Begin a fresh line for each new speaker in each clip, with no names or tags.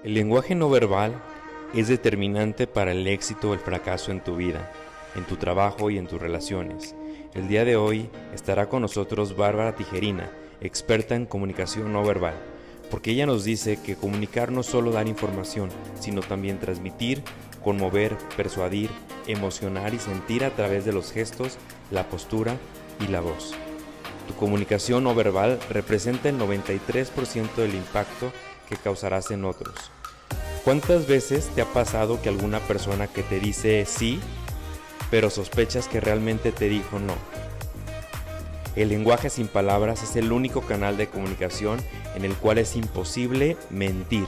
El lenguaje no verbal es determinante para el éxito o el fracaso en tu vida, en tu trabajo y en tus relaciones. El día de hoy estará con nosotros Bárbara Tijerina, experta en comunicación no verbal, porque ella nos dice que comunicar no solo dar información, sino también transmitir, conmover, persuadir, emocionar y sentir a través de los gestos, la postura y la voz. Tu comunicación no verbal representa el 93% del impacto que causarás en otros. ¿Cuántas veces te ha pasado que alguna persona que te dice sí, pero sospechas que realmente te dijo no? El lenguaje sin palabras es el único canal de comunicación en el cual es imposible mentir,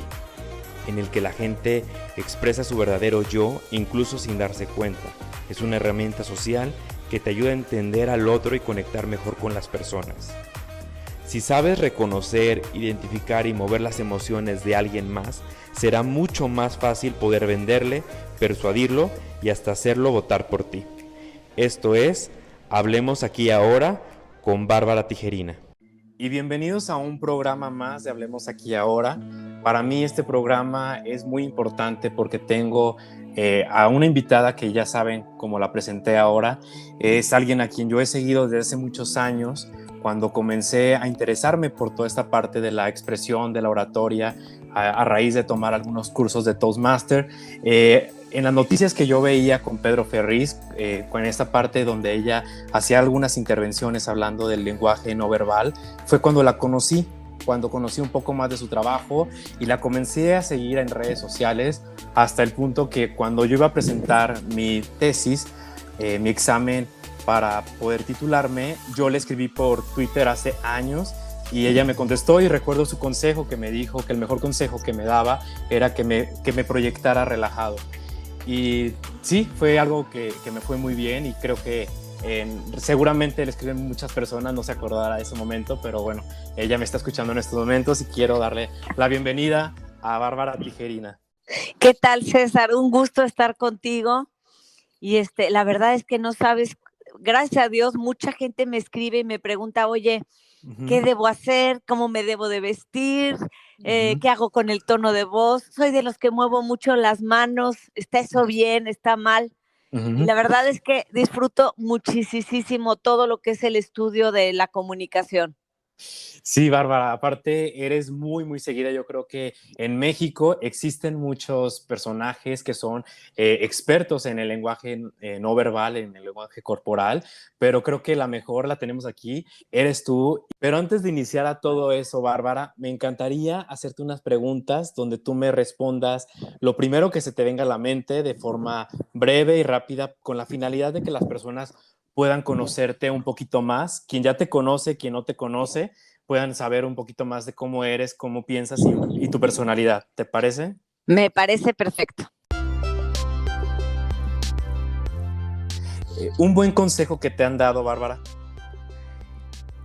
en el que la gente expresa su verdadero yo incluso sin darse cuenta. Es una herramienta social que te ayuda a entender al otro y conectar mejor con las personas. Si sabes reconocer, identificar y mover las emociones de alguien más, será mucho más fácil poder venderle, persuadirlo y hasta hacerlo votar por ti. Esto es Hablemos Aquí Ahora con Bárbara Tijerina. Y bienvenidos a un programa más de Hablemos Aquí Ahora. Para mí este programa es muy importante porque tengo a una invitada que ya saben, como la presenté ahora, es alguien a quien yo he seguido desde hace muchos años, cuando comencé a interesarme por toda esta parte de la expresión, de la oratoria, a raíz de tomar algunos cursos de Toastmaster. En las noticias que yo veía con Pedro Ferriz, con esta parte donde ella hacía algunas intervenciones hablando del lenguaje no verbal, fue cuando la conocí, cuando conocí un poco más de su trabajo y la comencé a seguir en redes sociales hasta el punto que cuando yo iba a presentar mi tesis, mi examen para poder titularme, yo le escribí por Twitter hace años y ella me contestó y recuerdo su consejo que me dijo que el mejor consejo que me daba era que me proyectara relajado. Y sí, fue algo que me fue muy bien y creo que seguramente le escriben muchas personas, no se acordará de ese momento, pero bueno, ella me está escuchando en estos momentos y quiero darle la bienvenida a Bárbara Tijerina.
¿Qué tal, César? Un gusto estar contigo. Y la verdad es que no sabes, gracias a Dios, mucha gente me escribe y me pregunta, oye, ¿qué debo hacer? ¿Cómo me debo de vestir? ¿Qué hago con el tono de voz? Soy de los que muevo mucho las manos. ¿Está eso bien? ¿Está mal? Y la verdad es que disfruto muchísimo todo lo que es el estudio de la comunicación.
Sí, Bárbara, aparte eres muy seguida. Yo creo que en México existen muchos personajes que son expertos en el lenguaje no verbal, en el lenguaje corporal, pero creo que la mejor la tenemos aquí, eres tú. Pero antes de iniciar a todo eso, Bárbara, me encantaría hacerte unas preguntas donde tú me respondas lo primero que se te venga a la mente de forma breve y rápida, con la finalidad de que las personas puedan conocerte un poquito más, quien ya te conoce, quien no te conoce, puedan saber un poquito más de cómo eres, cómo piensas y tu personalidad. ¿Te parece?
Me parece perfecto.
Un buen consejo que te han dado, Bárbara.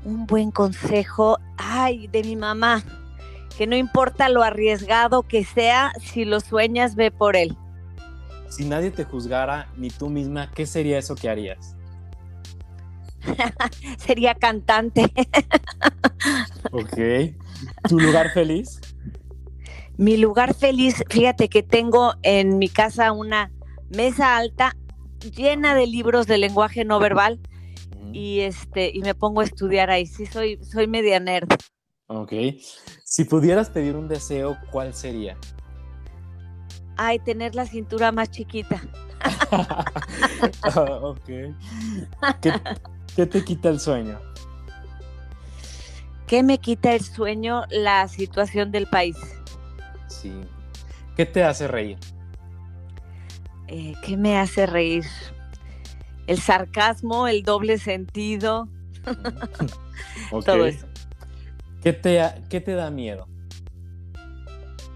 Un buen consejo, de mi mamá, que no importa lo arriesgado que sea, si lo sueñas, ve por él.
Si nadie te juzgara, ni tú misma, ¿qué sería eso que harías?
Sería cantante.
Ok. ¿Tu lugar feliz?
Mi lugar feliz, fíjate que tengo en mi casa una mesa alta llena de libros de lenguaje no verbal y me pongo a estudiar ahí. Sí, soy media nerd.
Ok. Si pudieras pedir un deseo, ¿cuál sería?
Tener la cintura más chiquita.
Ok. ¿Qué te quita el sueño?
¿Qué me quita el sueño? La situación del país.
Sí. ¿Qué te hace reír?
¿Qué me hace reír? El sarcasmo, el doble sentido.
Okay.
Todo eso.
¿Qué te da miedo?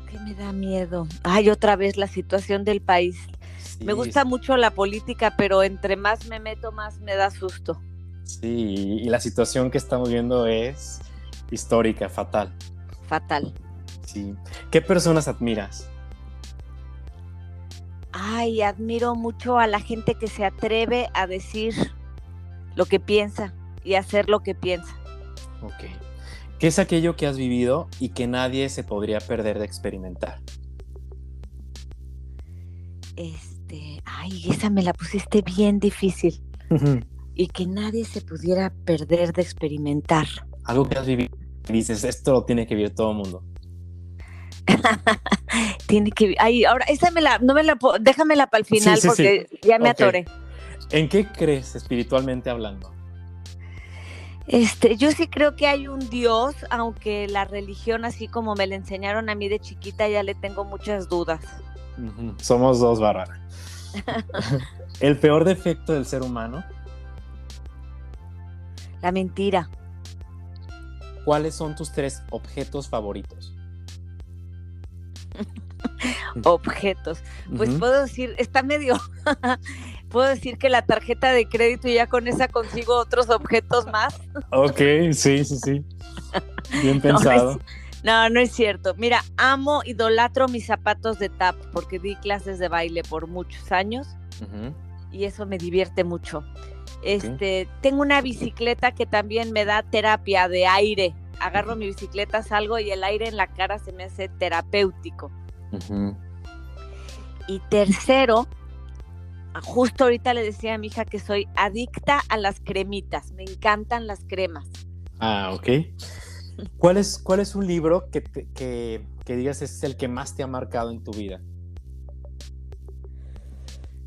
¿Qué me da miedo? Otra vez la situación del país. Sí, me gusta mucho la política, pero entre más me meto, más me da susto.
Sí, y la situación que estamos viendo es histórica, fatal.
Fatal.
Sí. ¿Qué personas admiras?
Admiro mucho a la gente que se atreve a decir lo que piensa y hacer lo que piensa.
Ok. ¿Qué es aquello que has vivido y que nadie se podría perder de experimentar?
Ay, esa me la pusiste bien difícil. Y que nadie se pudiera perder de experimentar.
Algo que has vivido y dices, esto lo tiene que vivir todo el mundo.
Tiene que, ay, ahora, esa déjamela para el final porque ya me atoré.
¿En qué crees espiritualmente hablando?
Yo sí creo que hay un Dios, aunque la religión, así como me la enseñaron a mí de chiquita, ya le tengo muchas dudas.
Somos dos, Bárbara. ¿El peor defecto del ser humano?
La mentira.
¿Cuáles son tus 3 objetos favoritos?
Objetos. Pues puedo decir, está medio... Puedo decir que la tarjeta de crédito y ya con esa consigo otros objetos más.
Ok, sí. Bien pensado.
No es cierto. Mira, idolatro mis zapatos de tap porque di clases de baile por muchos años y eso me divierte mucho. Tengo una bicicleta que también me da terapia de aire. Agarro mi bicicleta, salgo y el aire en la cara se me hace terapéutico. Y tercero, justo ahorita le decía a mi hija que soy adicta a las cremitas. Me encantan las cremas.
Ok. ¿Cuál es un libro que digas es el que más te ha marcado en tu vida?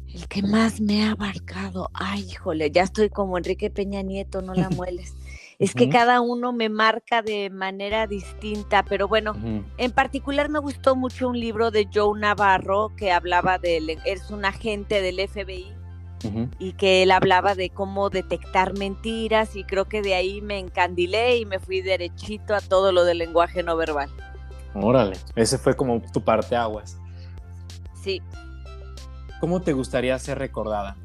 El que más me ha marcado. Ay, híjole, ya estoy como Enrique Peña Nieto, no la mueles. Es que cada uno me marca de manera distinta, pero bueno, en particular me gustó mucho un libro de Joe Navarro que hablaba es un agente del FBI y que él hablaba de cómo detectar mentiras y creo que de ahí me encandilé y me fui derechito a todo lo del lenguaje no verbal.
Órale, ese fue como tu parteaguas.
Sí.
¿Cómo te gustaría ser recordada?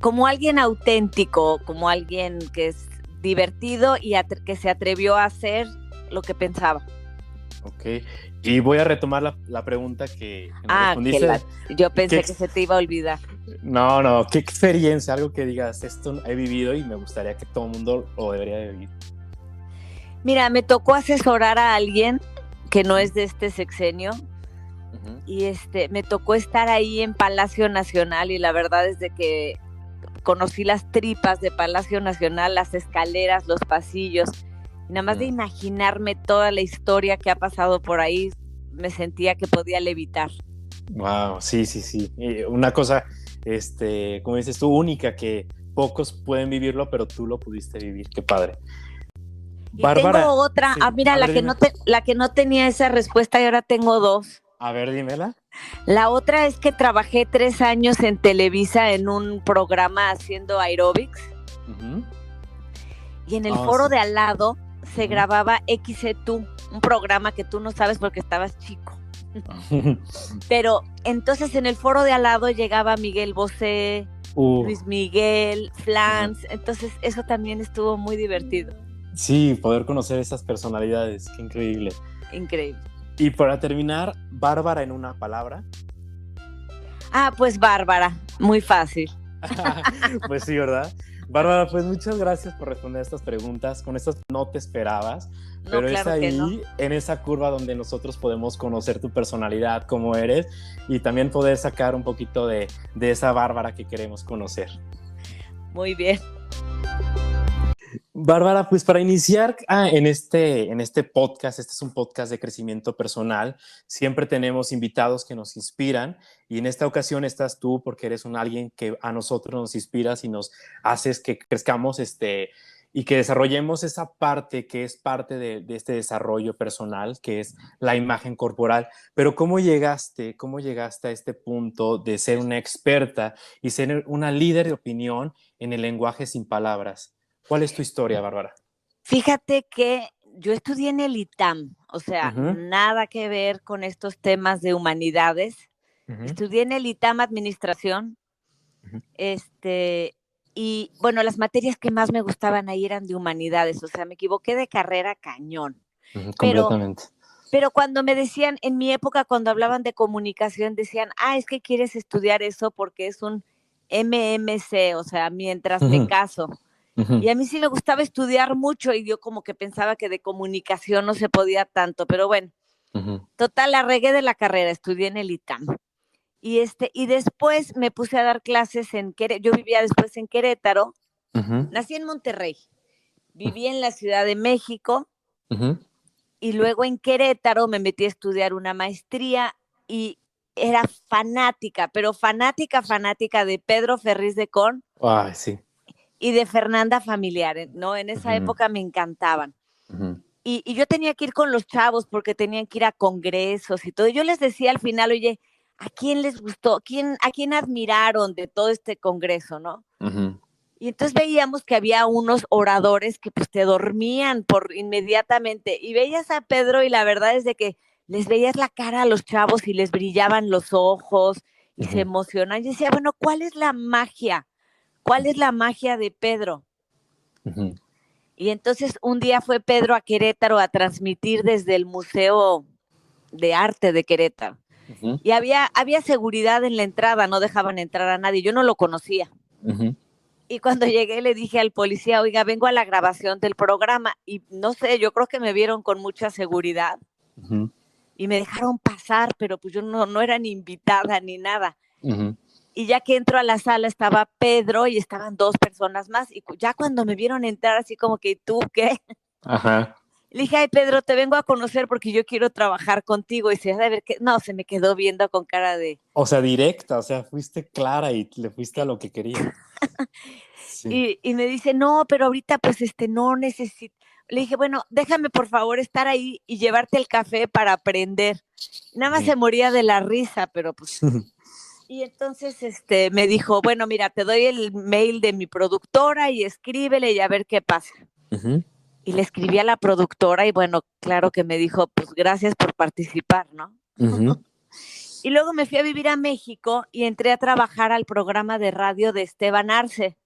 Como alguien auténtico, como alguien que es divertido y que se atrevió a hacer lo que pensaba.
Ok, y voy a retomar la pregunta que me respondiste.
Yo pensé que se te iba a olvidar.
No, ¿qué experiencia? Algo que digas, esto he vivido y me gustaría que todo el mundo lo debería de vivir.
Mira, me tocó asesorar a alguien que no es de este sexenio y me tocó estar ahí en Palacio Nacional y la verdad es de que conocí las tripas de Palacio Nacional, las escaleras, los pasillos, y nada más de imaginarme toda la historia que ha pasado por ahí, me sentía que podía levitar.
Wow, sí. Una cosa, como dices tú, única, que pocos pueden vivirlo, pero tú lo pudiste vivir, qué padre.
Y Bárbara, tengo otra, sí. Mira, la que no tenía esa respuesta y ahora tengo 2.
A ver, dímela.
La otra es que trabajé 3 años en Televisa en un programa haciendo aeróbics. Y en el foro de al lado se grababa XETU, un programa que tú no sabes porque estabas chico. Pero entonces en el foro de al lado llegaba Miguel Bosé, Luis Miguel, Flans. Entonces eso también estuvo muy divertido.
Sí, poder conocer esas personalidades, qué increíble.
Increíble.
Y para terminar, Bárbara en una palabra.
Pues Bárbara, muy fácil.
Pues sí, ¿verdad? Bárbara, pues muchas gracias por responder estas preguntas. Con estas no te esperabas, pero claro, es ahí, en esa curva donde nosotros podemos conocer tu personalidad, cómo eres, y también poder sacar un poquito de esa Bárbara que queremos conocer.
Muy bien.
Bárbara, pues para iniciar en este podcast, este es un podcast de crecimiento personal, siempre tenemos invitados que nos inspiran y en esta ocasión estás tú porque eres alguien que a nosotros nos inspiras y nos haces que crezcamos y que desarrollemos esa parte que es parte de este desarrollo personal, que es la imagen corporal. Pero ¿cómo llegaste a este punto de ser una experta y ser una líder de opinión en el lenguaje sin palabras? ¿Cuál es tu historia, Bárbara?
Fíjate que yo estudié en el ITAM, o sea, nada que ver con estos temas de humanidades. Estudié en el ITAM Administración, y bueno, las materias que más me gustaban ahí eran de humanidades, o sea, me equivoqué de carrera cañón.
Completamente.
Pero cuando me decían, en mi época, cuando hablaban de comunicación, decían, es que quieres estudiar eso porque es un MMC, o sea, mientras me caso. Y a mí sí me gustaba estudiar mucho y yo como que pensaba que de comunicación no se podía tanto, pero bueno, total, la regué de la carrera, estudié en el ITAM. Y después me puse a dar clases en Querétaro. Yo vivía después en Querétaro. Nací en Monterrey, viví en la Ciudad de México y luego en Querétaro me metí a estudiar una maestría y era fanática, pero fanática, fanática de Pedro Ferriz de Con
Ay, sí.
y de Fernanda Familiar, ¿no? En esa época me encantaban. Y yo tenía que ir con los chavos porque tenían que ir a congresos y todo. Yo les decía al final, oye, ¿a quién les gustó? ¿A quién admiraron de todo este congreso, no? Y entonces veíamos que había unos oradores que pues te dormían por inmediatamente y veías a Pedro y la verdad es de que les veías la cara a los chavos y les brillaban los ojos y se emocionaban. Y decía, bueno, ¿cuál es la magia? ¿Cuál es la magia de Pedro? Y entonces un día fue Pedro a Querétaro a transmitir desde el Museo de Arte de Querétaro. Y había seguridad en la entrada, no dejaban entrar a nadie. Yo no lo conocía. Y cuando llegué le dije al policía, oiga, vengo a la grabación del programa. Y no sé, yo creo que me vieron con mucha seguridad. Y me dejaron pasar, pero pues yo no era ni invitada ni nada. Y ya que entro a la sala estaba Pedro y estaban 2 personas más. Y ya cuando me vieron entrar así como que, ¿tú qué? Le dije, ay, Pedro, te vengo a conocer porque yo quiero trabajar contigo. Y se de ver que no, se me quedó viendo con cara de...
O sea, directa, o sea, fuiste clara y le fuiste a lo que quería. Sí.
Y me dice, no, pero ahorita pues no necesito. Le dije, bueno, déjame por favor estar ahí y llevarte el café para aprender. Nada más se moría de la risa, pero pues... Y entonces me dijo, bueno, mira, te doy el mail de mi productora y escríbele y a ver qué pasa. Y le escribí a la productora y bueno, claro que me dijo, pues gracias por participar, ¿no? Y luego me fui a vivir a México y entré a trabajar al programa de radio de Esteban Arce.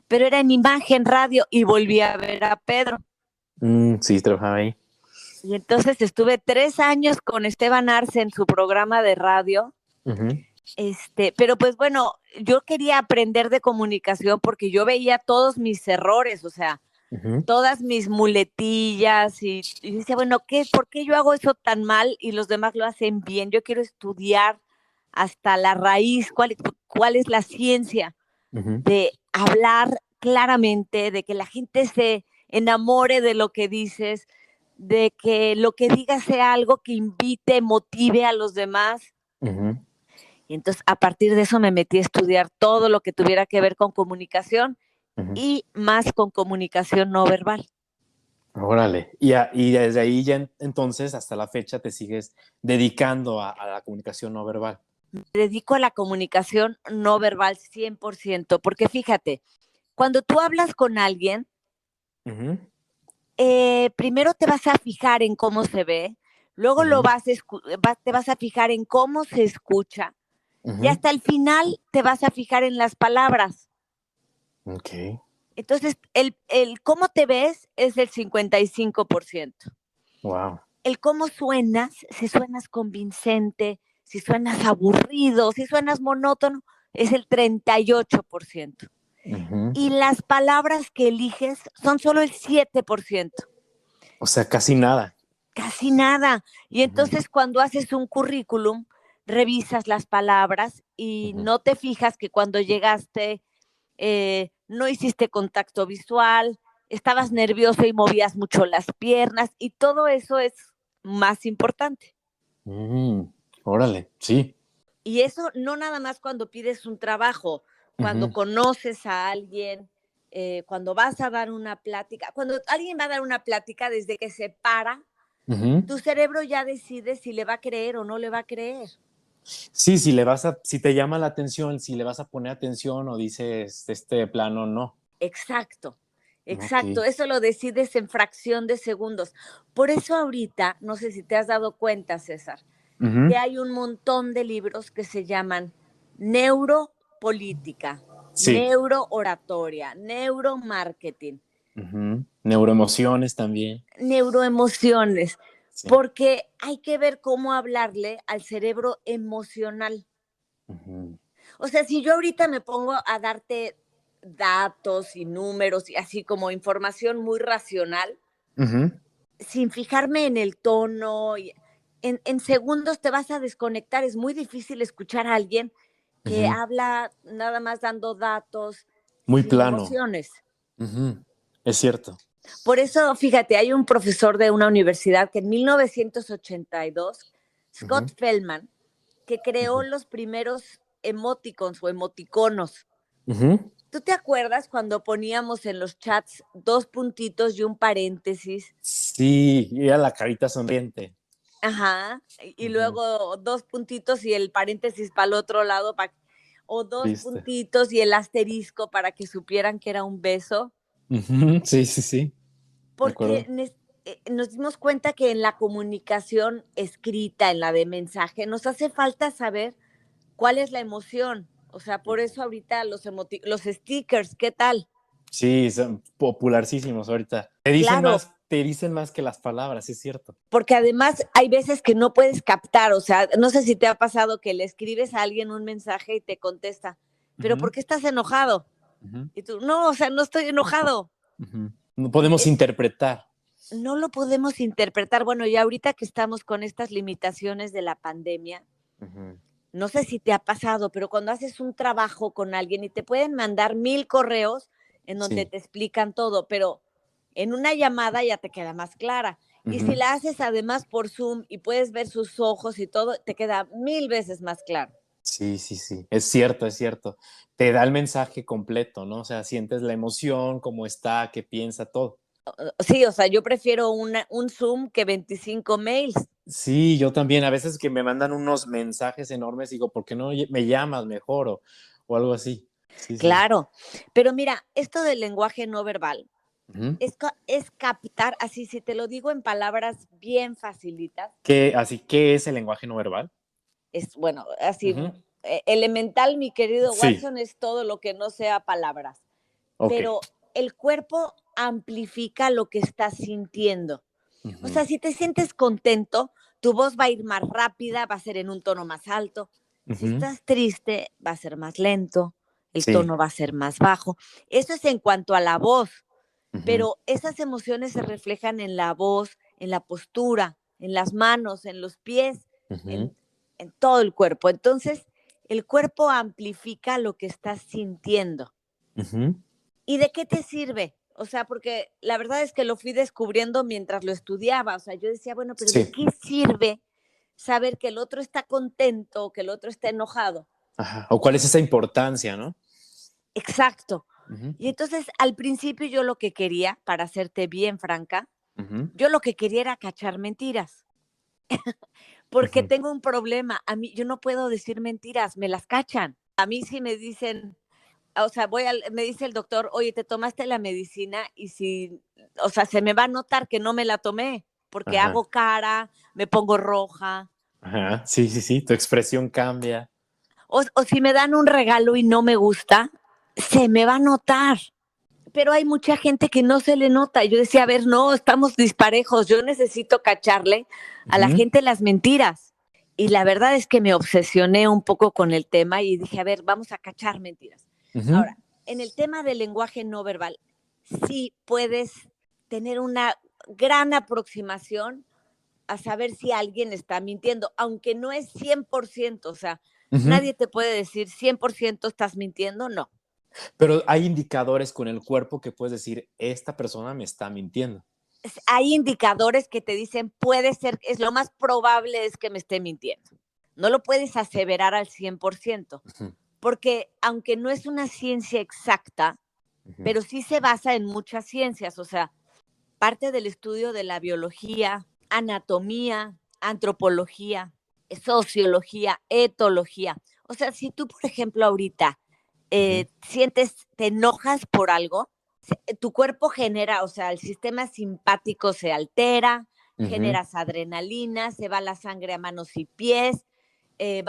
Pero era en Imagen Radio y volví a ver a Pedro.
Sí, trabajaba ahí.
Y entonces estuve 3 años con Esteban Arce en su programa de radio. Pero pues bueno, yo quería aprender de comunicación porque yo veía todos mis errores, o sea, todas mis muletillas y decía, bueno, ¿por qué yo hago eso tan mal y los demás lo hacen bien? Yo quiero estudiar hasta la raíz, cuál es la ciencia de hablar claramente, de que la gente se enamore de lo que dices, de que lo que digas sea algo que invite, motive a los demás. Y entonces a partir de eso me metí a estudiar todo lo que tuviera que ver con comunicación y más con comunicación no verbal.
Órale. Y desde ahí ya entonces hasta la fecha te sigues dedicando a la comunicación no verbal.
Me dedico a la comunicación no verbal 100%, porque fíjate, cuando tú hablas con alguien, primero te vas a fijar en cómo se ve, luego te vas a fijar en cómo se escucha, y hasta el final te vas a fijar en las palabras.
Ok.
Entonces, el cómo te ves es el 55%.
Wow.
El cómo suenas, si suenas convincente, si suenas aburrido, si suenas monótono, es el 38%. Y las palabras que eliges son solo el 7%.
O sea, casi nada.
Casi nada. Y entonces cuando haces un currículum, revisas las palabras y no te fijas que cuando llegaste no hiciste contacto visual, estabas nervioso y movías mucho las piernas y todo eso es más importante.
Órale, sí.
Y eso no nada más cuando pides un trabajo, cuando conoces a alguien, cuando vas a dar una plática, cuando alguien va a dar una plática desde que se para, tu cerebro ya decide si le va a creer o no le va a creer.
Sí, si te llama la atención, si le vas a poner atención o dices este plano, no.
Exacto.
Okay.
Eso lo decides en fracción de segundos. Por eso ahorita, no sé si te has dado cuenta, César, que hay un montón de libros que se llaman neuropolítica, neurooratoria, neuromarketing.
Neuroemociones también.
Neuroemociones, porque hay que ver cómo hablarle al cerebro emocional. O sea, si yo ahorita me pongo a darte datos y números y así como información muy racional, sin fijarme en el tono, en segundos te vas a desconectar. Es muy difícil escuchar a alguien que habla nada más dando datos,
muy
sin
plano.
emociones.
Es cierto.
Por eso, fíjate, hay un profesor de una universidad que en 1982, Scott Feldman, que creó los primeros emoticons o emoticonos. ¿Tú te acuerdas cuando poníamos en los chats 2 puntitos y un paréntesis?
Sí, y era la carita sonriente.
Ajá, y luego 2 puntitos y el paréntesis para el otro lado, o 2 puntitos y el asterisco para que supieran que era un beso.
Sí, sí, sí.
Porque nos dimos cuenta que en la comunicación escrita, en la de mensaje, nos hace falta saber cuál es la emoción. O sea, por eso ahorita los stickers, ¿qué tal?
Sí, son popularísimos ahorita.
Claro.
Te dicen más que las palabras, es cierto.
Porque además hay veces que no puedes captar, o sea, no sé si te ha pasado que le escribes a alguien un mensaje y te contesta, pero ¿por qué estás enojado? Y tú, no, o sea, no estoy enojado.
No podemos interpretar.
No lo podemos interpretar. Bueno, y ahorita que estamos con estas limitaciones de la pandemia, no sé si te ha pasado, pero cuando haces un trabajo con alguien y te pueden mandar 1000 correos en donde te explican todo, pero en una llamada ya te queda más clara. Y si la haces además por Zoom y puedes ver sus ojos y todo, te queda 1000 veces más claro.
Sí, sí, sí. Es cierto, es cierto. Te da el mensaje completo, ¿no? O sea, sientes la emoción, cómo está, qué piensa, todo.
Sí, o sea, yo prefiero un Zoom que 25 mails.
Sí, yo también. A veces que me mandan unos mensajes enormes, digo, ¿por qué no me llamas mejor o algo así? Sí,
claro, pero mira, esto del lenguaje no verbal es captar, así si te lo digo en palabras bien facilitas.
¿Qué es el lenguaje no verbal?
Es, bueno, así, elemental, mi querido Watson, es todo lo que no sea palabras. Pero el cuerpo amplifica lo que estás sintiendo. O sea, si te sientes contento, tu voz va a ir más rápida, va a ser en un tono más alto. Si estás triste, va a ser más lento, el tono va a ser más bajo. Eso es en cuanto a la voz, pero esas emociones se reflejan en la voz, en la postura, en las manos, en los pies, en todo el cuerpo. Entonces, el cuerpo amplifica lo que estás sintiendo. ¿Y de qué te sirve? O sea, porque la verdad es que lo fui descubriendo mientras lo estudiaba. O sea, yo decía, bueno, pero ¿de qué sirve saber que el otro está contento o que el otro está enojado?
Ajá. ¿O cuál es esa importancia, no?
Exacto. Y entonces, al principio yo lo que quería, para serte bien franca, yo lo que quería era cachar mentiras. Porque tengo un problema. A mí, yo no puedo decir mentiras, me las cachan. A mí sí me dicen, o sea, me dice el doctor, oye, te tomaste la medicina y si, o sea, se me va a notar que no me la tomé, porque hago cara, me pongo roja.
Ajá, sí, sí, sí, tu expresión cambia.
O si me dan un regalo y no me gusta, se me va a notar. Pero hay mucha gente que no se le nota. Yo decía, a ver, no, estamos disparejos, yo necesito cacharle a la gente las mentiras. Y la verdad es que me obsesioné un poco con el tema y dije, a ver, vamos a cachar mentiras. Ahora, en el tema del lenguaje no verbal, sí puedes tener una gran aproximación a saber si alguien está mintiendo, aunque no es 100%, o sea, nadie te puede decir 100% estás mintiendo, no.
Pero hay indicadores con el cuerpo que puedes decir, esta persona me está mintiendo.
Hay indicadores que te dicen, puede ser, es lo más probable es que me esté mintiendo. No lo puedes aseverar al 100%, porque aunque no es una ciencia exacta, pero sí se basa en muchas ciencias, o sea, parte del estudio de la biología, anatomía, antropología, sociología, etología. O sea, si tú, por ejemplo, ahorita sientes, te enojas por algo, tu cuerpo genera, o sea, el sistema simpático se altera, generas adrenalina, se va la sangre a manos y pies, se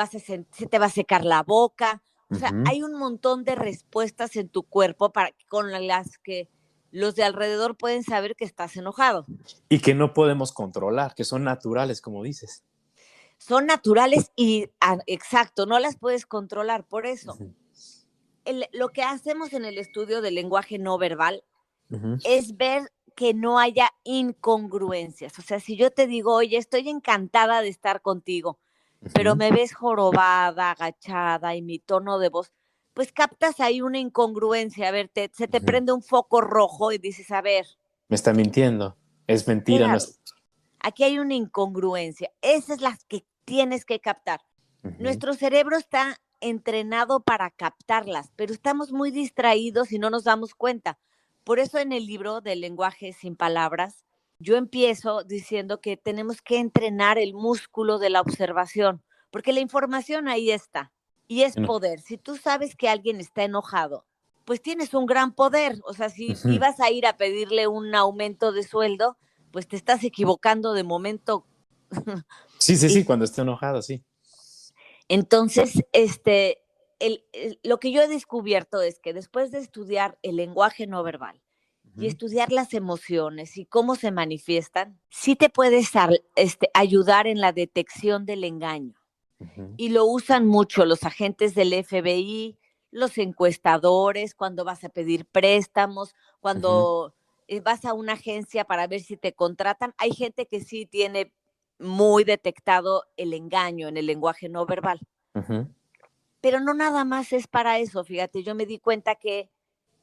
te va a secar la boca. O sea, hay un montón de respuestas en tu cuerpo con las que los de alrededor pueden saber que estás enojado.
Y que no podemos controlar, que son naturales, como dices.
Son naturales y, exacto, no las puedes controlar. Por eso, lo que hacemos en el estudio del lenguaje no verbal es ver que no haya incongruencias. O sea, si yo te digo, oye, estoy encantada de estar contigo, pero me ves jorobada, agachada y mi tono de voz, pues captas ahí una incongruencia. A ver, se te prende un foco rojo y dices, a ver.
Me está mintiendo. Es mentira.
Claro, aquí hay una incongruencia. Esas es las que tienes que captar. Nuestro cerebro está entrenado para captarlas, pero estamos muy distraídos y no nos damos cuenta. Por eso en el libro del lenguaje sin palabras, yo empiezo diciendo que tenemos que entrenar el músculo de la observación, porque la información ahí está y es poder. Si tú sabes que alguien está enojado, pues tienes un gran poder. O sea, si ibas a ir a pedirle un aumento de sueldo, pues te estás equivocando de momento.
Sí, cuando esté enojado, sí.
Entonces, lo que yo he descubierto es que después de estudiar el lenguaje no verbal y estudiar las emociones y cómo se manifiestan, sí te puedes ayudar en la detección del engaño. Y lo usan mucho los agentes del FBI, los encuestadores, cuando vas a pedir préstamos, cuando vas a una agencia para ver si te contratan. Hay gente que sí tiene muy detectado el engaño en el lenguaje no verbal. Pero no nada más es para eso, fíjate, yo me di cuenta que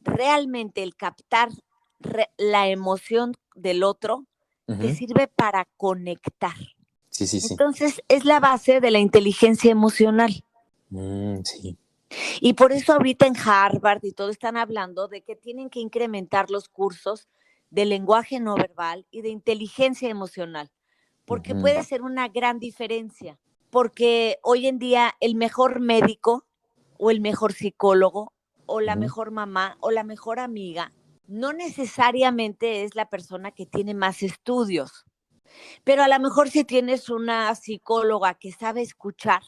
realmente el captar la emoción del otro te sirve para conectar.
Sí.
Entonces, es la base de la inteligencia emocional.
Sí.
Y por eso ahorita en Harvard y todo están hablando de que tienen que incrementar los cursos de lenguaje no verbal y de inteligencia emocional, porque puede ser una gran diferencia, porque hoy en día el mejor médico o el mejor psicólogo o la mejor mamá o la mejor amiga no necesariamente es la persona que tiene más estudios, pero a lo mejor si tienes una psicóloga que sabe escuchar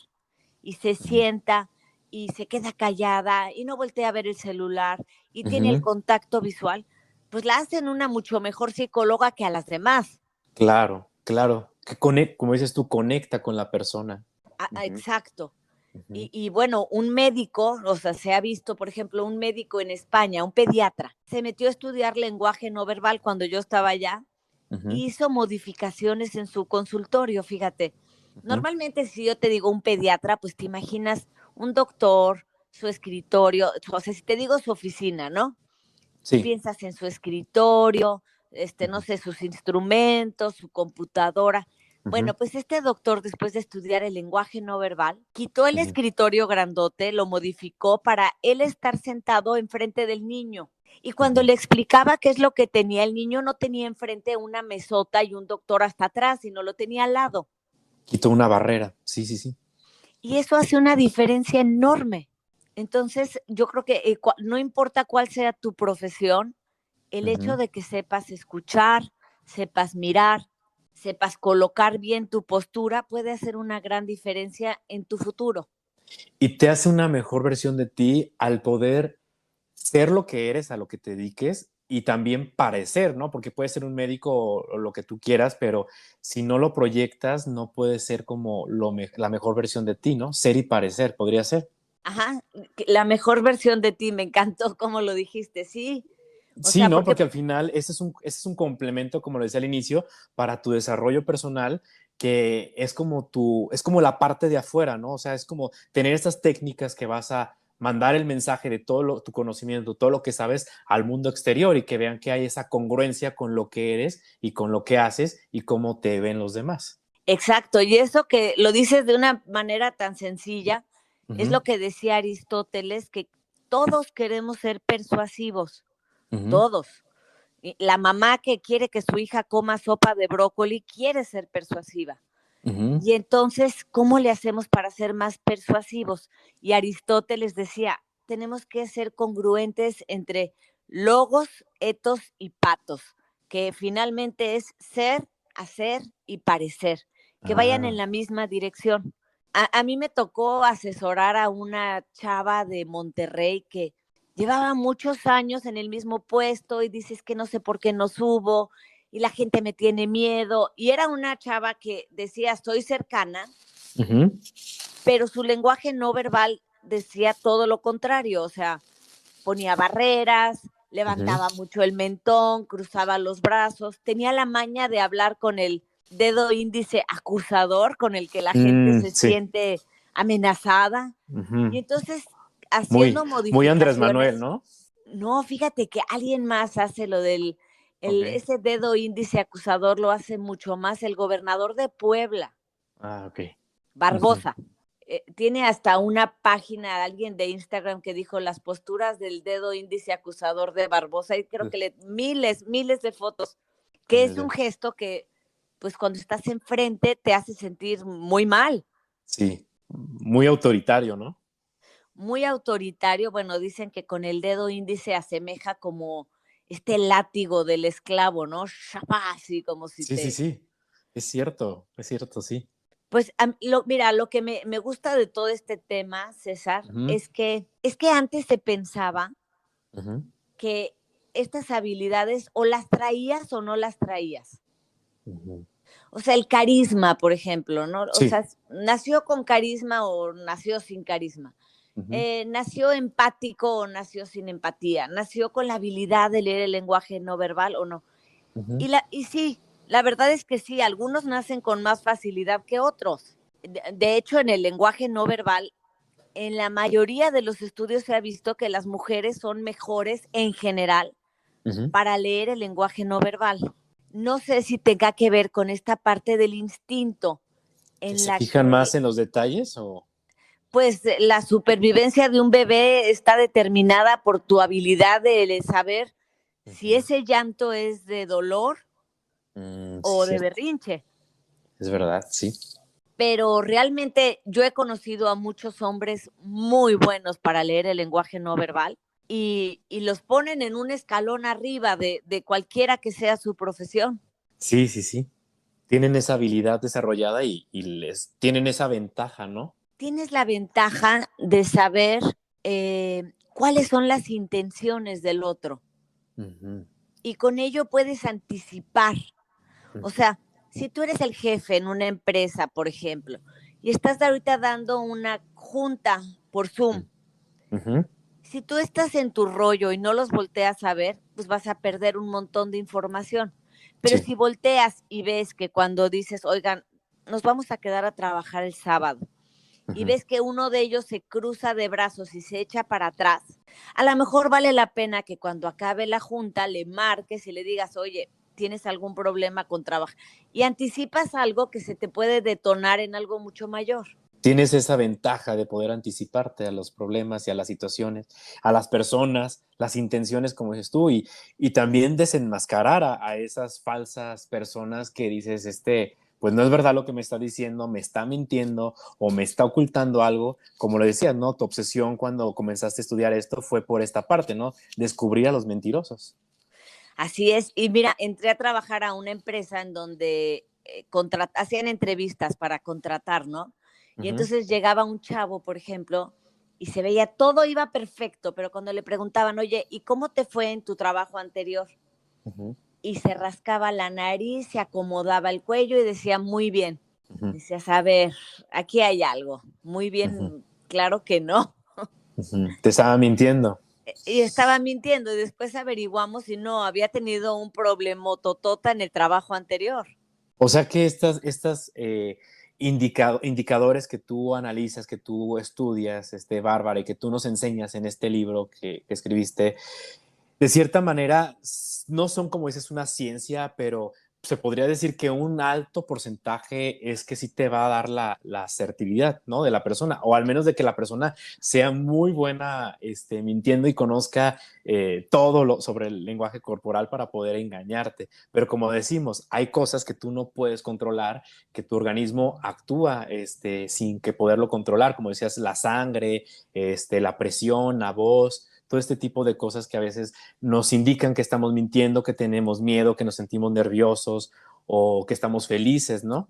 y se sienta y se queda callada y no voltea a ver el celular y tiene el contacto visual, pues la hacen una mucho mejor psicóloga que a las demás.
Claro. Que como dices tú, conecta con la persona.
Exacto. Y bueno, un médico, o sea, se ha visto, por ejemplo, un médico en España, un pediatra, se metió a estudiar lenguaje no verbal cuando yo estaba allá, hizo modificaciones en su consultorio, fíjate. Normalmente si yo te digo un pediatra, pues te imaginas un doctor, su escritorio, o sea, si te digo su oficina, ¿no?
Sí.
Piensas en su escritorio, no sé, sus instrumentos, su computadora. Bueno, pues este doctor, después de estudiar el lenguaje no verbal, quitó el escritorio grandote, lo modificó para él estar sentado enfrente del niño. Y cuando le explicaba qué es lo que tenía, el niño no tenía enfrente una mesota y un doctor hasta atrás, sino lo tenía al lado.
Quitó una barrera, sí.
Y eso hace una diferencia enorme. Entonces, yo creo que no importa cuál sea tu profesión, el hecho de que sepas escuchar, sepas mirar, sepas colocar bien tu postura puede hacer una gran diferencia en tu futuro.
Y te hace una mejor versión de ti al poder ser lo que eres, a lo que te dediques y también parecer, ¿no? Porque puedes ser un médico o lo que tú quieras, pero si no lo proyectas, no puede ser como la mejor versión de ti, ¿no? Ser y parecer, podría ser.
Ajá, la mejor versión de ti, me encantó como lo dijiste, sí. O
Sí,
sea,
¿no? Porque al final ese es un complemento, como lo decía al inicio, para tu desarrollo personal, que es como la parte de afuera, ¿no? O sea, es como tener estas técnicas que vas a mandar el mensaje de tu conocimiento, todo lo que sabes al mundo exterior y que vean que hay esa congruencia con lo que eres y con lo que haces y cómo te ven los demás.
Exacto, y eso que lo dices de una manera tan sencilla, es lo que decía Aristóteles, que todos queremos ser persuasivos, todos. Y la mamá que quiere que su hija coma sopa de brócoli quiere ser persuasiva. Y entonces, ¿cómo le hacemos para ser más persuasivos? Y Aristóteles decía, tenemos que ser congruentes entre logos, etos y patos, que finalmente es ser, hacer y parecer, que vayan en la misma dirección. A mí me tocó asesorar a una chava de Monterrey que llevaba muchos años en el mismo puesto y dices que no sé por qué no subo y la gente me tiene miedo. Y era una chava que decía, estoy cercana, pero su lenguaje no verbal decía todo lo contrario, o sea, ponía barreras, levantaba mucho el mentón, cruzaba los brazos, tenía la maña de hablar con el dedo índice acusador, con el que la gente se
Sí.
siente amenazada. Y entonces,
Muy,
haciendo
muy Andrés Manuel,
modificaciones,
¿no?
no, fíjate que alguien más hace lo del,
Ok.
ese dedo índice acusador lo hace mucho más el gobernador de Puebla,
Ah, ok.
Barbosa. Tiene hasta una página, alguien de Instagram que dijo las posturas del dedo índice acusador de Barbosa, y creo que miles de fotos, que es un gesto que, pues cuando estás enfrente te hace sentir muy mal.
Sí, muy autoritario, ¿no?
Muy autoritario. Bueno, dicen que con el dedo índice asemeja como este látigo del esclavo, ¿no? Shapá, así como si
Sí, sí,
te...
sí. Es cierto, sí.
Pues mira, lo que me gusta de todo este tema, César,
Ujú,
es que antes se pensaba
ujú,
que estas habilidades o las traías o no las traías.
ujú.
O sea, el carisma, por ejemplo, ¿no? O
Sí.
sea, nació con carisma o nació sin carisma.
Ujú,
¿Nació empático o nació sin empatía? ¿Nació con la habilidad de leer el lenguaje no verbal o no?
ujú.
Y sí, la verdad es que sí, algunos nacen con más facilidad que otros. De hecho, en el lenguaje no verbal, en la mayoría de los estudios se ha visto que las mujeres son mejores en general
Ujú.
para leer el lenguaje no verbal. No sé si tenga que ver con esta parte del instinto
¿Que
en
se
la
fijan más
que,
en los detalles o?
pues, la supervivencia de un bebé está determinada por tu habilidad de saber si
Ujú.
ese llanto es de dolor
Sí,
o de
cierto.
berrinche.
Es verdad, sí.
Pero realmente yo he conocido a muchos hombres muy buenos para leer el lenguaje no verbal y los ponen en un escalón arriba de cualquiera que sea su profesión.
Sí, sí, sí. Tienen esa habilidad desarrollada y les tienen esa ventaja, ¿no?
Tienes la ventaja de saber cuáles son las intenciones del otro
Ujú,
y con ello puedes anticipar. O
ujú,
sea, si tú eres el jefe en una empresa, por ejemplo, y estás ahorita dando una junta por Zoom,
ujú.
si tú estás en tu rollo y no los volteas a ver, pues vas a perder un montón de información. Pero
Sí.
si volteas y ves que cuando dices, oigan, nos vamos a quedar a trabajar el sábado, y
Ujú.
ves que uno de ellos se cruza de brazos y se echa para atrás, a lo mejor vale la pena que cuando acabe la junta le marques y le digas, oye, ¿tienes algún problema con trabajo? Y anticipas algo que se te puede detonar en algo mucho mayor.
Tienes esa ventaja de poder anticiparte a los problemas y a las situaciones, a las personas, las intenciones, como dices tú, y también desenmascarar a esas falsas personas que dices, pues no es verdad lo que me está diciendo, me está mintiendo o me está ocultando algo. Como lo decías, ¿no? Tu obsesión cuando comenzaste a estudiar esto fue por esta parte, ¿no? Descubrir a los mentirosos.
Así es. Y mira, entré a trabajar a una empresa en donde hacían entrevistas para contratar, ¿no? Y
Ujú,
entonces llegaba un chavo, por ejemplo, y se veía, todo iba perfecto, pero cuando le preguntaban, oye, ¿y cómo te fue en tu trabajo anterior?
ujú,
Y se rascaba la nariz, se acomodaba el cuello y decía, muy bien.
ujú,
Decías, a ver, aquí hay algo. Muy
ujú,
bien, claro que no.
ujú. Te estaba mintiendo.
Y estaba mintiendo y después averiguamos si no había tenido un problemototota en el trabajo anterior.
O sea que indicadores que tú analizas, que tú estudias, Bárbara, y que tú nos enseñas en este libro que escribiste, de cierta manera no son, como dices, una ciencia, pero se podría decir que un alto porcentaje es que sí te va a dar la asertividad, ¿no? De la persona, o al menos de que la persona sea muy buena mintiendo y conozca sobre el lenguaje corporal para poder engañarte. Pero como decimos, hay cosas que tú no puedes controlar, que tu organismo actúa sin que poderlo controlar, como decías, la sangre, la presión, la voz, todo este tipo de cosas que a veces nos indican que estamos mintiendo, que tenemos miedo, que nos sentimos nerviosos o que estamos felices, ¿no?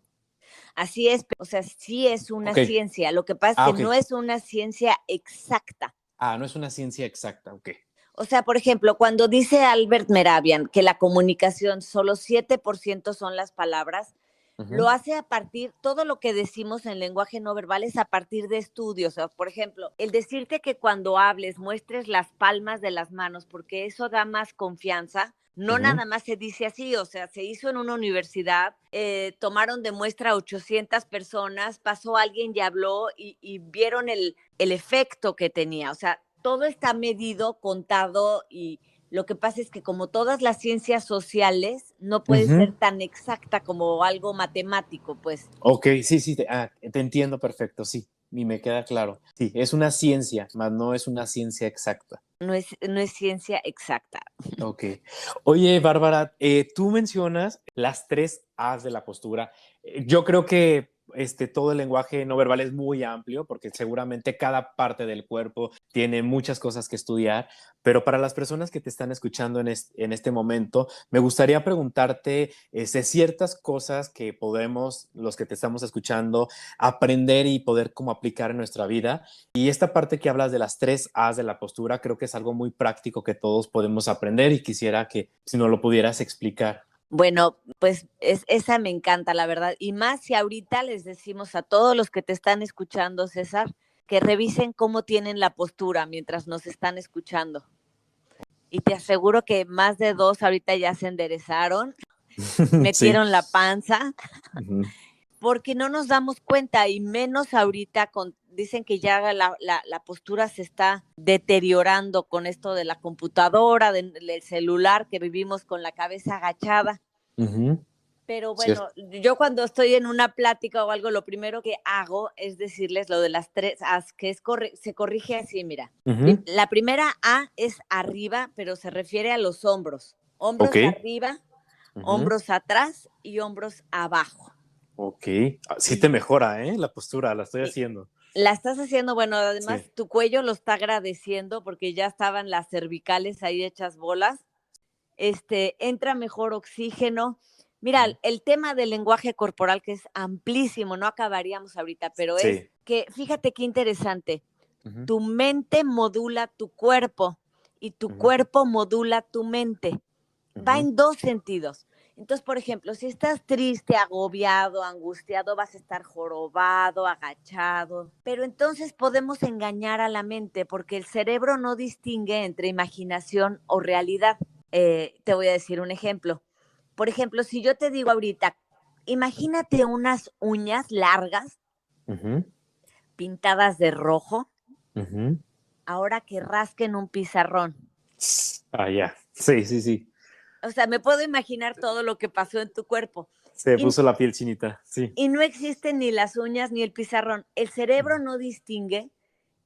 Así es, o sea, sí es una
Ok.
ciencia. Lo que pasa es que
Ok.
no es una ciencia exacta.
Ah, no es una ciencia exacta, ok.
O sea, por ejemplo, cuando dice Albert Meravian que la comunicación solo 7% son las palabras, lo hace a partir, todo lo que decimos en lenguaje no verbal es a partir de estudios. O sea, por ejemplo, el decirte que cuando hables muestres las palmas de las manos, porque eso da más confianza. No nada más se dice así, o sea, se hizo en una universidad, tomaron de muestra a 800 personas, pasó alguien y habló y vieron el efecto que tenía. O sea, todo está medido, contado y lo que pasa es que como todas las ciencias sociales, no puede ser tan exacta como algo matemático, pues.
Ok, sí, te entiendo perfecto, sí, y me queda claro. Sí, es una ciencia, mas no es una ciencia exacta.
No es ciencia exacta.
Ok. Oye, Bárbara, tú mencionas las 3 A's de la postura. Yo creo que todo el lenguaje no verbal es muy amplio porque seguramente cada parte del cuerpo tiene muchas cosas que estudiar, pero para las personas que te están escuchando en este momento, me gustaría preguntarte ciertas cosas que podemos, los que te estamos escuchando, aprender y poder como aplicar en nuestra vida. Y esta parte que hablas de las 3 A's de la postura, creo que es algo muy práctico que todos podemos aprender y quisiera que si nos lo pudieras explicar.
Bueno, pues esa me encanta, la verdad. Y más si ahorita les decimos a todos los que te están escuchando, César, que revisen cómo tienen la postura mientras nos están escuchando. Y te aseguro que más de 2 ahorita ya se enderezaron, metieron la panza, porque no nos damos cuenta y menos ahorita dicen que ya la postura se está deteriorando con esto de la computadora, del celular, que vivimos con la cabeza agachada. Pero bueno, yo cuando estoy en una plática o algo, lo primero que hago es decirles lo de las 3 A's, que se corrige así, mira. La primera A es arriba, pero se refiere a los hombros. Hombros arriba, hombros atrás y hombros abajo.
Ok, sí te mejora, la postura, la estoy haciendo.
La estás haciendo, bueno, además tu cuello lo está agradeciendo porque ya estaban las cervicales ahí hechas bolas. Entra mejor oxígeno. Mira, el tema del lenguaje corporal, que es amplísimo, no acabaríamos ahorita, pero es que, fíjate qué interesante, tu mente modula tu cuerpo y tu cuerpo modula tu mente. Va en 2 sentidos. Entonces, por ejemplo, si estás triste, agobiado, angustiado, vas a estar jorobado, agachado. Pero entonces podemos engañar a la mente porque el cerebro no distingue entre imaginación o realidad. Te voy a decir un ejemplo. Por ejemplo, si yo te digo ahorita, imagínate unas uñas largas, pintadas de rojo, ahora que rasquen un pizarrón.
Ah, ya. Sí.
O sea, me puedo imaginar todo lo que pasó en tu cuerpo.
Se puso la piel chinita, sí.
Y no existen ni las uñas ni el pizarrón. El cerebro no distingue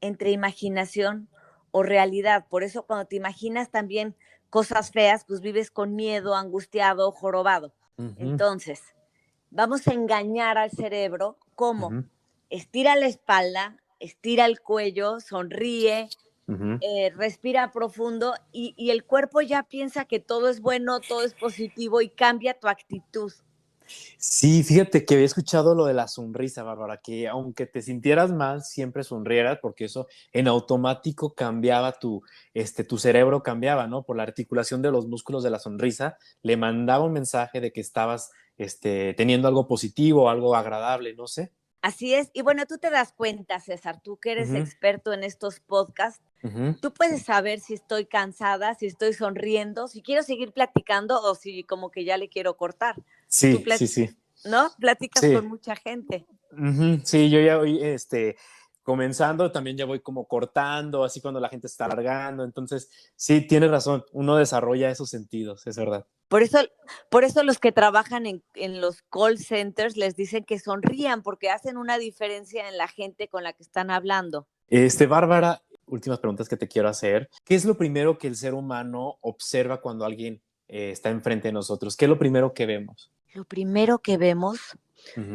entre imaginación o realidad. Por eso cuando te imaginas también cosas feas, pues vives con miedo, angustiado, jorobado. Entonces, vamos a engañar al cerebro. ¿Cómo? Estira la espalda, estira el cuello, sonríe, respira profundo y el cuerpo ya piensa que todo es bueno, todo es positivo y cambia tu actitud.
Sí, fíjate que había escuchado lo de la sonrisa, Bárbara, que aunque te sintieras mal, siempre sonrieras, porque eso en automático cambiaba tu cerebro cambiaba, ¿no? Por la articulación de los músculos de la sonrisa, le mandaba un mensaje de que estabas teniendo algo positivo, algo agradable, no sé.
Así es, y bueno, tú te das cuenta, César, tú que eres experto en estos podcasts, tú puedes saber si estoy cansada, si estoy sonriendo, si quiero seguir platicando o si como que ya le quiero cortar.
Sí, sí.
¿No? Platicas con mucha gente.
Sí, yo ya voy comenzando, también ya voy como cortando, así cuando la gente está alargando. Entonces, sí, tienes razón, uno desarrolla esos sentidos, es verdad.
Por eso los que trabajan en los call centers les dicen que sonrían porque hacen una diferencia en la gente con la que están hablando.
Bárbara, últimas preguntas que te quiero hacer. ¿Qué es lo primero que el ser humano observa cuando alguien está enfrente de nosotros? ¿Qué es lo primero que vemos?
Lo primero que vemos.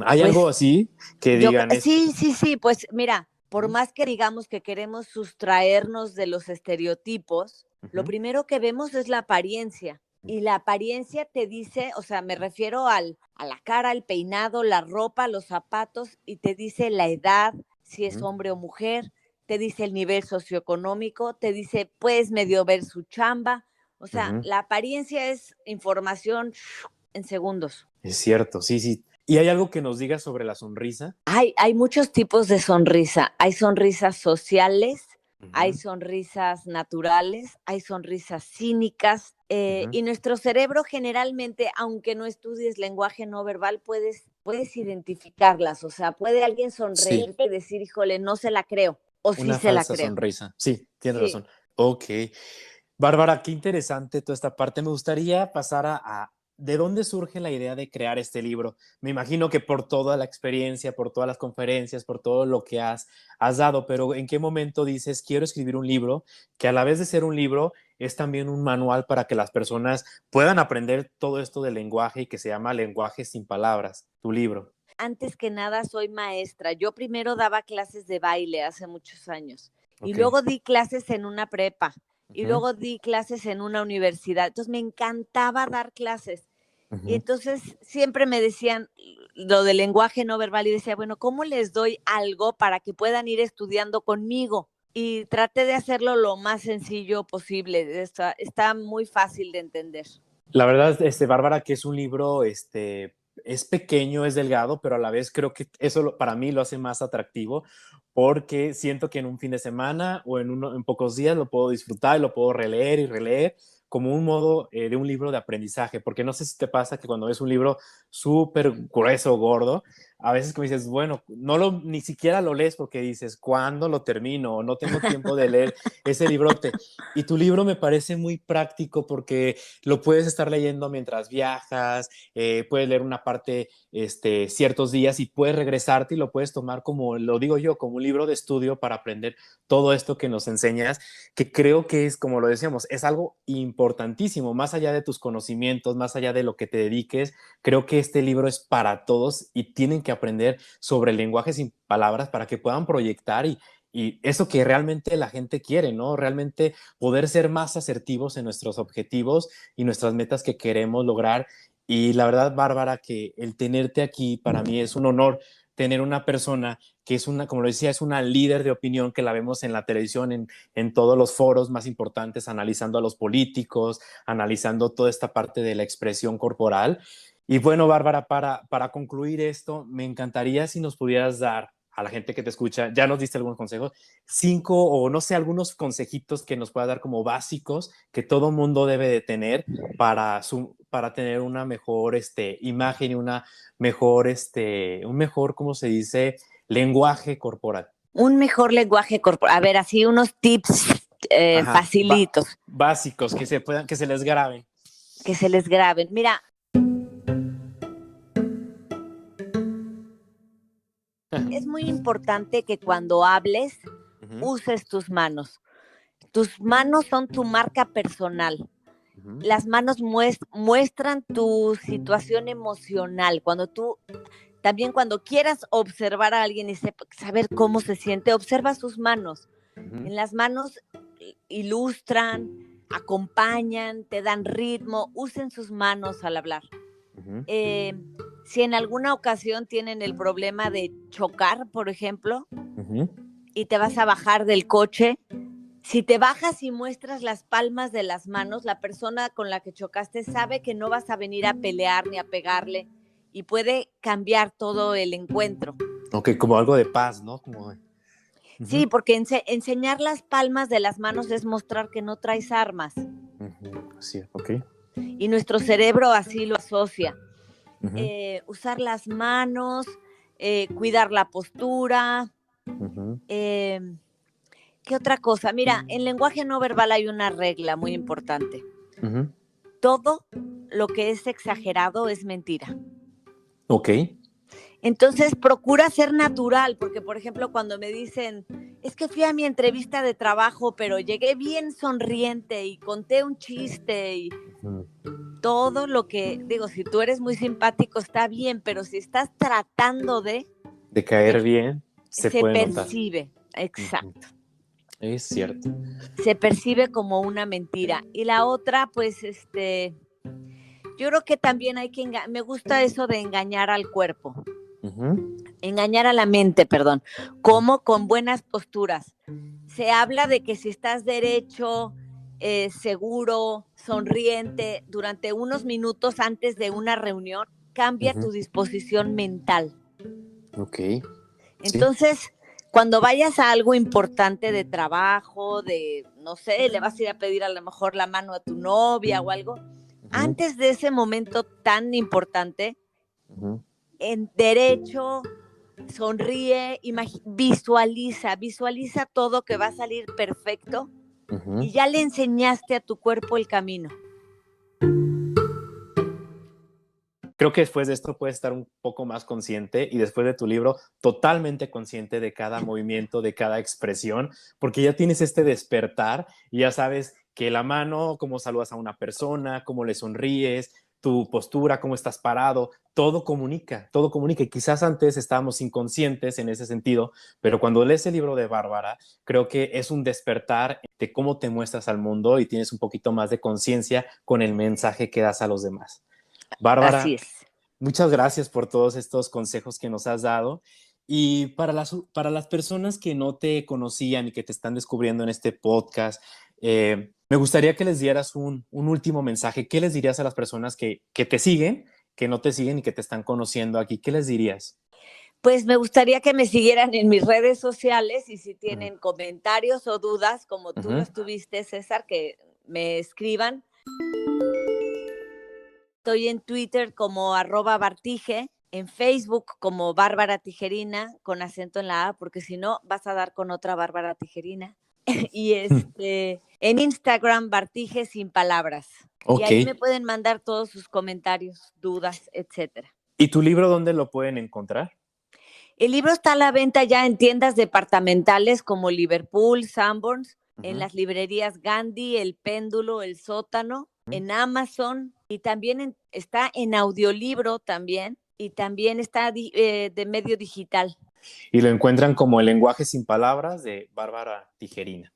¿Hay algo así que digan?
Sí, pues mira, por más que digamos que queremos sustraernos de los estereotipos, lo primero que vemos es la apariencia. Y la apariencia te dice, o sea, me refiero a la cara, el peinado, la ropa, los zapatos, y te dice la edad, si es hombre o mujer, te dice el nivel socioeconómico, te dice, puedes medio ver su chamba. O sea, la apariencia es información en segundos.
Es cierto, sí. ¿Y hay algo que nos digas sobre la sonrisa?
Hay muchos tipos de sonrisa. Hay sonrisas sociales, hay
Ujú,
sonrisas naturales, hay sonrisas cínicas.
ujú.
Y nuestro cerebro generalmente, aunque no estudies lenguaje no verbal, puedes identificarlas. O sea, puede alguien
Sí,
sonreírte y decir, híjole, no se la creo, o sí
una
se la
falsa
creo.
sonrisa. Sí, tienes
Sí.
razón. Ok. Bárbara, qué interesante toda esta parte. Me gustaría pasar ¿de dónde surge la idea de crear este libro? Me imagino que por toda la experiencia, por todas las conferencias, por todo lo que has dado, pero ¿en qué momento dices, quiero escribir un libro que a la vez de ser un libro es también un manual para que las personas puedan aprender todo esto del lenguaje y que se llama Lenguaje sin Palabras, tu libro?
Antes que nada, soy maestra. Yo primero daba clases de baile hace muchos años y
Ok.
luego di clases en una prepa y
Ujú,
luego di clases en una universidad. Entonces me encantaba dar clases. Y
ujú.
entonces siempre me decían lo del lenguaje no verbal y decía, bueno, ¿cómo les doy algo para que puedan ir estudiando conmigo? Y traté de hacerlo lo más sencillo posible. Está muy fácil de entender.
La verdad, Bárbara, que es un libro, es pequeño, es delgado, pero a la vez creo que eso para mí lo hace más atractivo porque siento que en un fin de semana o en pocos días lo puedo disfrutar y lo puedo releer y releer como un modo de un libro de aprendizaje, porque no sé si te pasa que cuando ves un libro súper grueso, gordo, a veces como dices, bueno, ni siquiera lo lees porque dices, ¿cuándo lo termino? No tengo tiempo de leer ese librote. Y tu libro me parece muy práctico porque lo puedes estar leyendo mientras viajas, puedes leer una parte ciertos días y puedes regresarte y lo puedes tomar como, lo digo yo, como un libro de estudio para aprender todo esto que nos enseñas, que creo que es, como lo decíamos, es algo importantísimo, más allá de tus conocimientos, más allá de lo que te dediques, creo que este libro es para todos y tienen que aprender sobre el lenguaje sin palabras para que puedan proyectar y eso que realmente la gente quiere, ¿no? Realmente poder ser más asertivos en nuestros objetivos y nuestras metas que queremos lograr. Y la verdad, Bárbara, que el tenerte aquí para mí es un honor tener una persona que es una, como lo decía, es una líder de opinión que la vemos en la televisión, en todos los foros más importantes, analizando a los políticos, analizando toda esta parte de la expresión corporal. Y bueno, Bárbara, para concluir esto, me encantaría si nos pudieras dar a la gente que te escucha, ya nos diste algunos consejos, 5 o no sé, algunos consejitos que nos pueda dar como básicos que todo mundo debe de tener para tener una mejor imagen y una mejor, un mejor, ¿cómo se dice? Lenguaje corporal.
Un mejor lenguaje corporal. A ver, así unos tips
Ajá,
facilitos
básicos que se les graben.
que se les graben. Mira, es muy importante que cuando hables
Ujú,
uses tus manos. Tus manos son tu marca personal.
ujú,
Las manos muestran tu situación emocional. También cuando quieras observar a alguien y saber cómo se siente, observa sus manos.
ujú,
En las manos ilustran, acompañan, te dan ritmo, usen sus manos al hablar.
ujú,
Eh, si en alguna ocasión tienen el problema de chocar, por ejemplo,
ujú.
y te vas a bajar del coche, si te bajas y muestras las palmas de las manos, la persona con la que chocaste sabe que no vas a venir a pelear ni a pegarle y puede cambiar todo el encuentro.
Ok, como algo de paz, ¿no? Como de,
Sí,
ujú,
porque enseñar las palmas de las manos es mostrar que no traes armas
ujú, sí, ok.
y nuestro cerebro así lo asocia.
Ujú,
Usar las manos, cuidar la postura.
ujú,
Eh, ¿Qué otra cosa? Mira, en lenguaje no verbal hay una regla muy importante.
ujú.
Todo lo que es exagerado es mentira.
Ok.
Entonces, procura ser natural, porque, por ejemplo, cuando me dicen, es que fui a mi entrevista de trabajo, pero llegué bien sonriente y conté un chiste y
Ujú.
todo lo que, digo, si tú eres muy simpático está bien, pero si estás tratando
De caer
se,
bien, se
se
puede notar.
percibe,
Ujú.
exacto,
Es cierto.
se percibe como una mentira. Y la otra, pues, yo creo que también me gusta eso de engañar al cuerpo.
Ujú,
Engañar a la mente, perdón, como con buenas posturas. Se habla de que si estás derecho, seguro, sonriente, durante unos minutos antes de una reunión, cambia tu disposición mental.
Ok.
Entonces, cuando vayas a algo importante de trabajo, no sé, le vas a ir a pedir a lo mejor la mano a tu novia o algo, antes de ese momento tan importante, en derecho, sonríe, visualiza todo que va a salir perfecto y ya le enseñaste a tu cuerpo el camino.
Creo que después de esto puedes estar un poco más consciente y después de tu libro totalmente consciente de cada movimiento, de cada expresión, porque ya tienes este despertar y ya sabes que la mano, cómo saludas a una persona, cómo le sonríes, tu postura, cómo estás parado, todo comunica y quizás antes estábamos inconscientes en ese sentido, pero cuando lees el libro de Bárbara, creo que es un despertar de cómo te muestras al mundo y tienes un poquito más de conciencia con el mensaje que das a los demás. Bárbara,
así es.
Muchas gracias por todos estos consejos que nos has dado. Y para las personas que no te conocían y que te están descubriendo en este podcast, me gustaría que les dieras un último mensaje. ¿Qué les dirías a las personas que te siguen, que no te siguen y que te están conociendo aquí? ¿Qué les dirías?
Pues me gustaría que me siguieran en mis redes sociales y si tienen comentarios o dudas, como tú los tuviste, César, que me escriban. Estoy en Twitter como @Bartige, en Facebook como Bárbara Tijerina, con acento en la A, porque si no vas a dar con otra Bárbara Tijerina. Y en Instagram, Bartige sin palabras.
Okay.
Y ahí me pueden mandar todos sus comentarios, dudas, etcétera.
¿Y tu libro dónde lo pueden encontrar?
El libro está a la venta ya en tiendas departamentales como Liverpool, Sanborns, en las librerías Gandhi, El Péndulo, El Sótano, en Amazon, y también está en audiolibro también, y también está de medio digital.
Y lo encuentran como El lenguaje sin palabras de Bárbara Tijerina.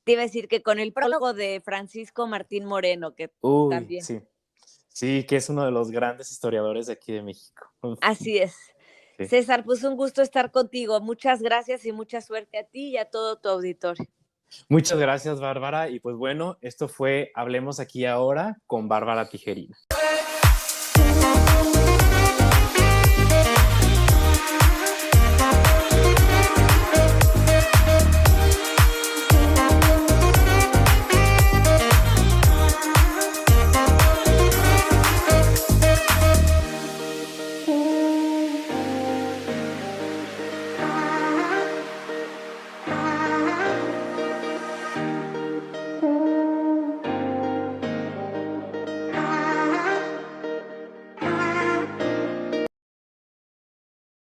Te iba a decir que con el prólogo de Francisco Martín Moreno, que también.
Sí, que es uno de los grandes historiadores de aquí de México.
Así es. Sí. César, pues un gusto estar contigo. Muchas gracias y mucha suerte a ti y a todo tu auditorio.
Muchas gracias, Bárbara. Y pues bueno, esto fue Hablemos aquí ahora con Bárbara Tijerina.